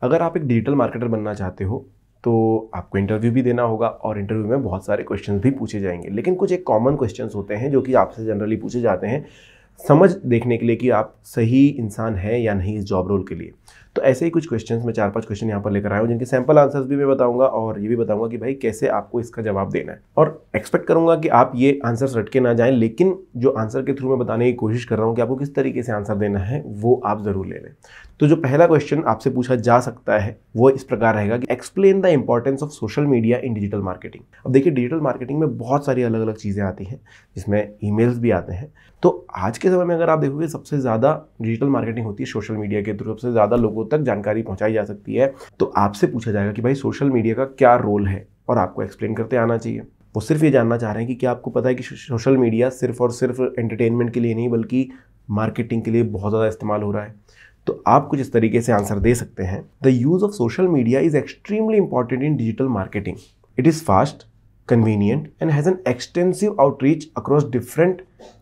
अगर आप एक डिजिटल मार्केटर बनना चाहते हो तो आपको इंटरव्यू भी देना होगा और इंटरव्यू में बहुत सारे क्वेश्चंस भी पूछे जाएंगे, लेकिन कुछ एक कॉमन क्वेश्चंस होते हैं जो कि आपसे जनरली पूछे जाते हैं समझ देखने के लिए कि आप सही इंसान हैं या नहीं इस जॉब रोल के लिए। तो ऐसे ही कुछ क्वेश्चंस मैं 4-5 क्वेश्चन यहाँ पर लेकर आया हूँ जिनके सैंपल आंसर्स भी मैं बताऊंगा और ये भी बताऊंगा कि भाई कैसे आपको इसका जवाब देना है, और एक्सपेक्ट करूंगा कि आप ये आंसर्स रट के ना जाएं, लेकिन जो आंसर के थ्रू मैं बताने की कोशिश कर रहा हूँ कि आपको किस तरीके से आंसर देना है वो आप जरूर ले लें। तो जो पहला क्वेश्चन आपसे पूछा जा सकता है वो इस प्रकार रहेगा कि explain the importance of social media in digital marketing. अब देखिए, डिजिटल मार्केटिंग में बहुत सारी अलग अलग चीज़ें आती हैं जिसमें ईमेल्स भी आते हैं। तो आज के समय में अगर आप देखोगे सबसे ज़्यादा डिजिटल मार्केटिंग होती है सोशल मीडिया के थ्रू, सबसे ज़्यादा लोगों तक जानकारी पहुंचाई जा सकती है। तो आपसे पूछा जाएगा कि भाई सोशल मीडिया का क्या रोल है और आपको एक्सप्लेन करते आना चाहिए। वो सिर्फ ये जानना चाह रहे हैं कि क्या आपको पता है कि सोशल मीडिया सिर्फ और सिर्फ एंटरटेनमेंट के लिए नहीं बल्कि मार्केटिंग के लिए बहुत ज़्यादा इस्तेमाल हो रहा है। तो आप कुछ इस तरीके से आंसर दे सकते हैं, the use of social media is extremely important in digital marketing. It is fast, convenient and has an extensive outreach across different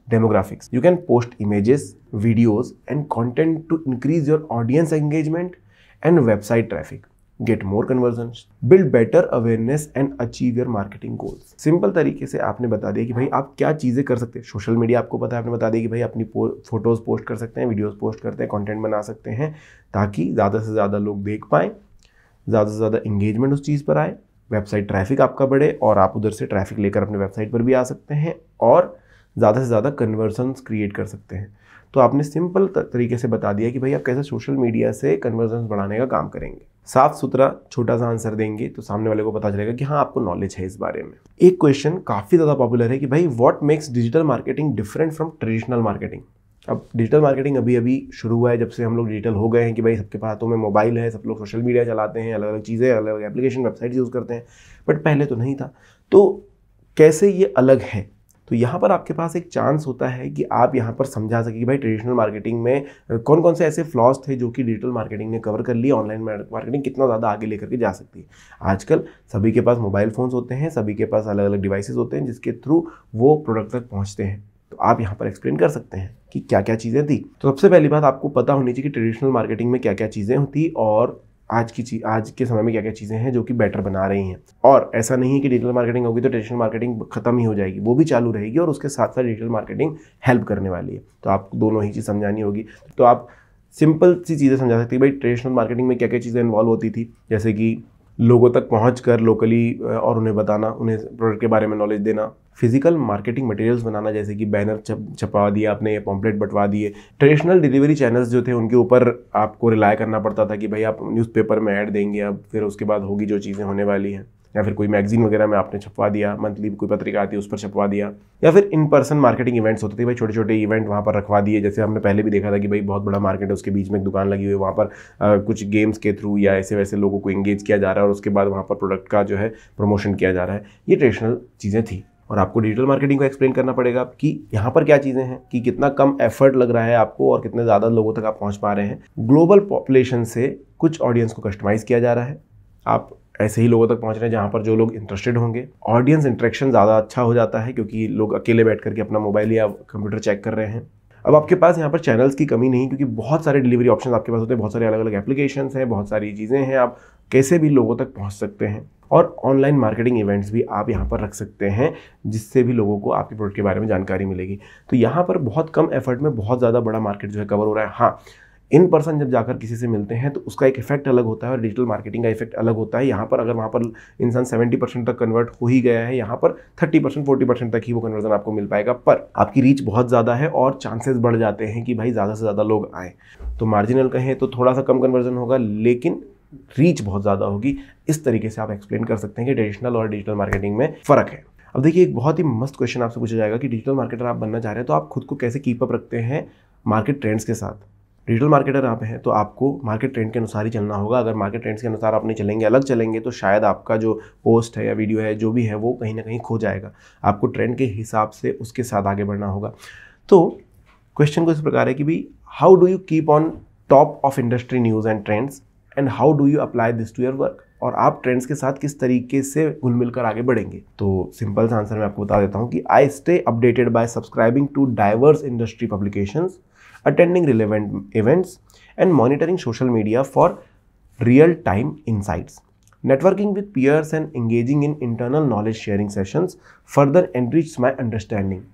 demographics. You can post images, videos and content to increase your audience engagement and website traffic, get more conversions, build better awareness and achieve your marketing goals. Simple तरीके से आपने बता दिया कि भाई आप क्या चीज़ें कर सकते हैं। सोशल मीडिया आपको पता है, आपने बता दिया कि भाई अपनी फोटोज़ पोस्ट कर सकते हैं, वीडियोज़ पोस्ट करते हैं, कंटेंट बना सकते हैं ताकि ज़्यादा से ज़्यादा लोग देख पाएँ, ज़्यादा से ज़्यादा इंगेजमेंट उस चीज़ पर आए, वेबसाइट ट्रैफिक आपका बढ़े और आप उधर से ट्रैफिक लेकर अपने वेबसाइट पर भी आ सकते हैं और ज़्यादा से ज़्यादा कन्वर्जन्स क्रिएट कर सकते हैं। तो आपने सिंपल तरीके से बता दिया कि भाई आप कैसे सोशल मीडिया से कन्वर्जन्स बढ़ाने का काम करेंगे। साफ सुथरा छोटा सा आंसर देंगे तो सामने वाले को पता चलेगा कि हाँ आपको नॉलेज है इस बारे में। एक क्वेश्चन काफ़ी ज़्यादा पॉपुलर है कि भाई what makes digital marketing different from traditional marketing. अब डिजिटल मार्केटिंग अभी अभी शुरू हुआ है, जब से हम लोग डिजिटल हो गए हैं कि भाई सबके हाथों में मोबाइल है, सब लोग सोशल मीडिया चलाते हैं, अलग अलग चीज़ें, अलग अलग एप्लीकेशन, वेबसाइट यूज़ करते हैं, बट पहले तो नहीं था। तो कैसे ये अलग है? तो यहाँ पर आपके पास एक चांस होता है कि आप यहाँ पर समझा सके कि भाई ट्रेडिशनल मार्केटिंग में कौन कौन से ऐसे फ्लॉज थे जो कि डिजिटल मार्केटिंग ने कवर कर लिए, ऑनलाइन मार्केटिंग कितना ज़्यादा आगे लेकर के जा सकती है। आजकल सभी के पास मोबाइल फ़ोन्स होते हैं, सभी के पास अलग अलग डिवाइसेस होते हैं जिसके थ्रू वो प्रोडक्ट तक पहुँचते हैं। तो आप यहाँ पर एक्सप्लेन कर सकते हैं कि क्या क्या चीज़ें थी। तो सबसे पहली बात आपको पता होनी चाहिए कि ट्रेडिशनल मार्केटिंग में क्या क्या चीज़ें होती और आज के समय में क्या क्या चीज़ें हैं जो कि बेटर बना रही हैं। और ऐसा नहीं है कि डिजिटल मार्केटिंग होगी तो ट्रेडिशनल मार्केटिंग खत्म ही हो जाएगी, वो भी चालू रहेगी और उसके साथ साथ डिजिटल मार्केटिंग हेल्प करने वाली है। तो आपको दोनों ही चीज़ समझानी होगी। तो आप सिंपल सी चीज़ें समझा सकते हैं भाई ट्रेडिशनल मार्केटिंग में क्या क्या चीज़ें इन्वॉल्व होती थी, जैसे कि लोगों तक पहुंचकर लोकली और उन्हें बताना, उन्हें प्रोडक्ट के बारे में नॉलेज देना, फिजिकल मार्केटिंग मटेरियल्स बनाना, जैसे कि बैनर छपवा दिया आपने, पॉम्पलेट बंटवा दिए। ट्रेडिशनल डिलीवरी चैनल्स जो थे उनके ऊपर आपको रिलाय करना पड़ता था कि भाई आप न्यूज़पेपर में ऐड देंगे, अब फिर उसके बाद होगी जो चीज़ें होने वाली हैं, या फिर कोई मैगजीन वगैरह में आपने छपवा दिया, मंथली कोई पत्रिका आती है उस पर छपवा दिया, या फिर इन पर्सन मार्केटिंग इवेंट्स होते थे भाई, छोटे छोटे इवेंट वहाँ पर रखवा दिए। जैसे हमने पहले भी देखा था कि भाई बहुत बड़ा मार्केट है, उसके बीच में एक दुकान लगी हुई है, वहाँ पर कुछ गेम्स के थ्रू या ऐसे वैसे लोगों को इंगेज किया जा रहा है और उसके बाद वहाँ पर प्रोडक्ट का जो है प्रमोशन किया जा रहा है। ये ट्रेडिशनल चीज़ें थी। और आपको डिजिटल मार्केटिंग को एक्सप्लेन करना पड़ेगा कि यहाँ पर क्या चीज़ें हैं, कि कितना कम एफर्ट लग रहा है आपको और कितने ज़्यादा लोगों तक आप पहुँच पा रहे हैं। ग्लोबल पॉपुलेशन से कुछ ऑडियंस को कस्टमाइज़ किया जा रहा है, आप ऐसे ही लोगों तक पहुंच रहे हैं जहां पर जो लोग इंटरेस्टेड होंगे। ऑडियंस इंटरेक्शन ज़्यादा अच्छा हो जाता है क्योंकि लोग अकेले बैठ करके अपना मोबाइल या कंप्यूटर चेक कर रहे हैं। अब आपके पास यहाँ पर चैनल्स की कमी नहीं, क्योंकि बहुत सारे डिलीवरी ऑप्शन आपके पास होते हैं, बहुत सारे अलग अलग एप्लीकेशंस हैं, बहुत सारी चीज़ें हैं, आप कैसे भी लोगों तक पहुँच सकते हैं। और ऑनलाइन मार्केटिंग इवेंट्स भी आप यहाँ पर रख सकते हैं जिससे भी लोगों को आपके प्रोडक्ट के बारे में जानकारी मिलेगी। तो यहाँ पर बहुत कम एफर्ट में बहुत ज़्यादा बड़ा मार्केट जो है कवर हो रहा है। हाँ, इन पर्सन जब जाकर किसी से मिलते हैं तो उसका एक इफेक्ट अलग होता है और डिजिटल मार्केटिंग का इफेक्ट अलग होता है। यहाँ पर अगर वहाँ पर इंसान 70% तक कन्वर्ट हो ही गया है, यहाँ पर 30% 40% तक ही वो कन्वर्जन आपको मिल पाएगा, पर आपकी रीच बहुत ज़्यादा है और चांसेस बढ़ जाते हैं कि भाई ज़्यादा से ज़्यादा लोग आएँ। तो मार्जिनल कहें तो थोड़ा सा कम कन्वर्जन होगा लेकिन रीच बहुत ज़्यादा होगी। इस तरीके से आप एक्सप्लेन कर सकते हैं कि ट्रेडिशनल और डिजिटल मार्केटिंग में फ़र्क है। अब देखिए, एक बहुत ही मस्त क्वेश्चन आपसे पूछा जाएगा कि डिजिटल मार्केटर आप बनना चाह रहे हैं तो आप खुद को कैसे कीप अप रखते हैं मार्केट ट्रेंड्स के साथ। डिजिटल मार्केटर आप हैं तो आपको मार्केट ट्रेंड के अनुसार ही चलना होगा। अगर मार्केट ट्रेंड्स के अनुसार आप नहीं चलेंगे, अलग चलेंगे, तो शायद आपका जो पोस्ट है या वीडियो है जो भी है वो कहीं ना कहीं खो जाएगा। आपको ट्रेंड के हिसाब से उसके साथ आगे बढ़ना होगा। तो क्वेश्चन को इस प्रकार है कि भाई how do you keep on top of industry news and trends and how do you apply this to your work. और आप ट्रेंड्स के साथ किस तरीके से घुल मिलकर आगे बढ़ेंगे। तो सिंपल सा आंसर मैं आपको बता देता हूँ कि I stay updated by subscribing to diverse industry publications, attending relevant events and monitoring social media for real time insights. Networking with peers and engaging in internal knowledge sharing sessions further enriched my understanding.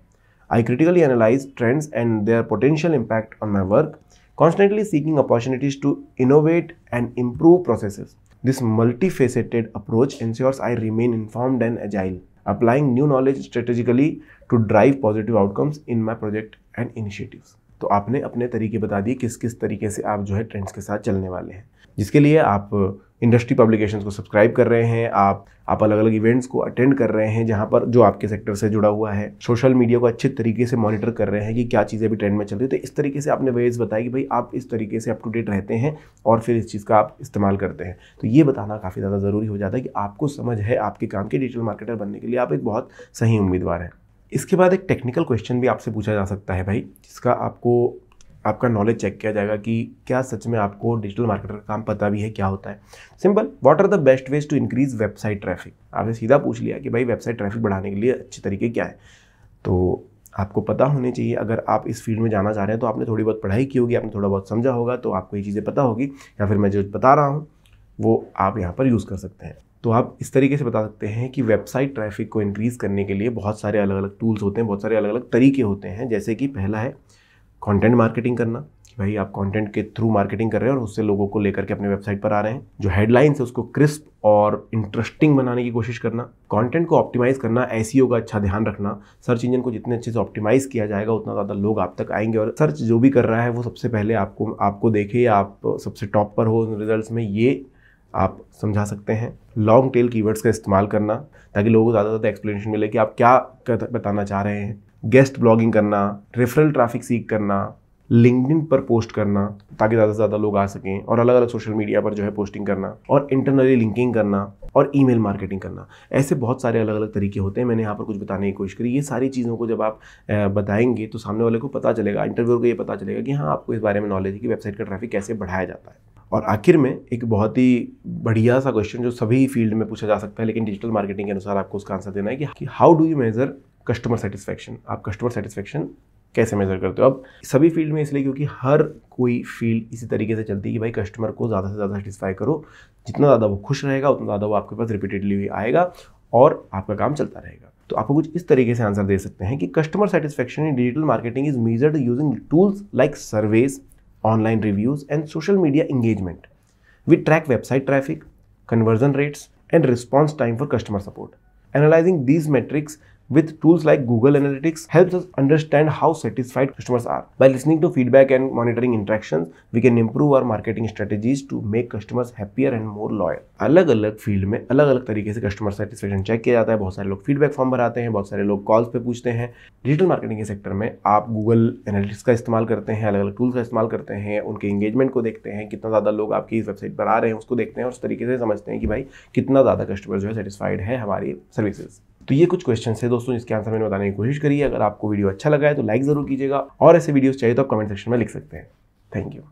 I critically analyzed trends and their potential impact on my work, constantly seeking opportunities to innovate and improve processes. This multifaceted approach ensures I remain informed and agile, applying new knowledge strategically to drive positive outcomes in my project and initiatives. तो आपने अपने तरीके बता दिए किस किस तरीके से आप जो है ट्रेंड्स के साथ चलने वाले हैं, जिसके लिए आप इंडस्ट्री पब्लिकेशंस को सब्सक्राइब कर रहे हैं, आप अलग अलग इवेंट्स को अटेंड कर रहे हैं जहां पर जो आपके सेक्टर से जुड़ा हुआ है, सोशल मीडिया को अच्छे तरीके से मॉनिटर कर रहे हैं कि क्या चीज़ें भी ट्रेंड में चल रही है। तो इस तरीके से आपने वेज बताया कि भाई आप इस तरीके से अप टू डेट रहते हैं और फिर इस चीज़ का आप इस्तेमाल करते हैं। तो ये बताना काफ़ी ज़्यादा ज़रूरी हो जाता है कि आपको समझ है आपके काम के डिजिटल मार्केटर बनने के लिए आप एक बहुत सही उम्मीदवार हैं। इसके बाद एक टेक्निकल क्वेश्चन भी आपसे पूछा जा सकता है भाई, जिसका आपका नॉलेज चेक किया जाएगा कि क्या सच में आपको डिजिटल मार्केटर का काम पता भी है क्या होता है। Simple, what are the best ways to increase website traffic. आपने सीधा पूछ लिया कि भाई वेबसाइट ट्रैफिक बढ़ाने के लिए अच्छे तरीके क्या है। तो आपको पता होने चाहिए, अगर आप इस फील्ड में जाना चाह रहे हैं तो आपने थोड़ी बहुत पढ़ाई की होगी, आपने थोड़ा बहुत समझा होगा, तो आपको ये चीज़ें पता होगी, या फिर मैं जो बता रहा हूँ वो आप यहाँ पर यूज़ कर सकते हैं। तो आप इस तरीके से बता सकते हैं कि वेबसाइट ट्रैफिक को इंक्रीज़ करने के लिए बहुत सारे अलग अलग टूल्स होते हैं, बहुत सारे अलग अलग तरीके होते हैं। जैसे कि पहला है कंटेंट मार्केटिंग करना, कि भाई आप कंटेंट के थ्रू मार्केटिंग कर रहे हैं और उससे लोगों को लेकर के अपने वेबसाइट पर आ रहे हैं। जो हेडलाइंस है उसको क्रिस्प और इंटरेस्टिंग बनाने की कोशिश करना, कंटेंट को ऑप्टिमाइज़ करना, एसईओ का अच्छा ध्यान रखना। सर्च इंजन को जितने अच्छे से ऑप्टिमाइज़ किया जाएगा उतना ज़्यादा लोग आप तक आएंगे और सर्च जो भी कर रहा है वो सबसे पहले आपको देखे, आप सबसे टॉप पर हो रिजल्ट्स में, ये आप समझा सकते हैं। लॉन्ग टेल कीवर्ड्स का इस्तेमाल करना ताकि लोगों को ज़्यादा से ज़्यादा एक्सप्लेनेशन मिले कि आप क्या बताना चाह रहे हैं। गेस्ट ब्लॉगिंग करना, रेफरल ट्रैफिक सीख करना, लिंक्डइन पर पोस्ट करना ताकि ज़्यादा से ज़्यादा लोग आ सकें, और अलग अलग सोशल मीडिया पर जो है पोस्टिंग करना, और इंटरनली लिंकिंग करना, और ईमेल मार्केटिंग करना। ऐसे बहुत सारे अलग अलग तरीके होते हैं। मैंने यहाँ पर कुछ बताने की कोशिश करी। ये सारी चीज़ों को जब आप बताएंगे तो सामने वाले को पता चलेगा, इंटरव्यूअर को ये पता चलेगा कि हाँ आपको इस बारे में नॉलेज है कि वेबसाइट का ट्रैफिक कैसे बढ़ाया जाता है। और आखिर में एक बहुत ही बढ़िया सा क्वेश्चन जो सभी फील्ड में पूछा जा सकता है, लेकिन डिजिटल मार्केटिंग के अनुसार आपको उसका आंसर देना है कि how do you measure customer satisfaction. आप कस्टमर सेटिस्फैक्शन कैसे मेजर करते हो। अब सभी फील्ड में इसलिए क्योंकि हर कोई फील्ड इसी तरीके से चलती है कि भाई कस्टमर को ज़्यादा से ज़्यादा सेटिस्फाई करो, जितना ज़्यादा वो खुश रहेगा उतना ज़्यादा वो आपके पास रिपीटेडली आएगा और आपका काम चलता रहेगा। तो आपको कुछ इस तरीके से आंसर दे सकते हैं कि customer satisfaction in digital marketing is measured using tools like surveys, online reviews and social media engagement. We track website traffic, conversion rates, and response time for customer support. Analyzing these metrics with tools like Google Analytics helps us understand how satisfied customers are. By listening to feedback and monitoring interactions, we can improve our marketing strategies to make customers happier and more loyal. अलग अलग field में अलग अलग तरीके से customer satisfaction check किया जाता है। बहुत सारे लोग फीडबैक फॉर्म भराते हैं, बहुत सारे लोग कॉल्स पे पूछते हैं। डिजिटल मार्केटिंग के सेक्टर में आप गूगल एनालिटिक्स का इस्तेमाल करते हैं, अलग अलग टूल्स का इस्तेमाल करते हैं, उनके एंगेजमेंट को देखते हैं, कितना ज़्यादा लोग आपकी इस वेबसाइट पर आ रहे हैं उसको देखते हैं और उस तरीके से समझते हैं कि भाई कितना ज़्यादा कस्टमर जो है सेटिस्फाइड है हमारी सर्विसेज। तो ये कुछ क्वेश्चन है दोस्तों जिसके आंसर मैंने बताने की कोशिश करी है। अगर आपको वीडियो अच्छा लगा है तो लाइक ज़रूर कीजिएगा और ऐसे वीडियोस चाहिए तो आप कमेंट सेक्शन में लिख सकते हैं। Thank you.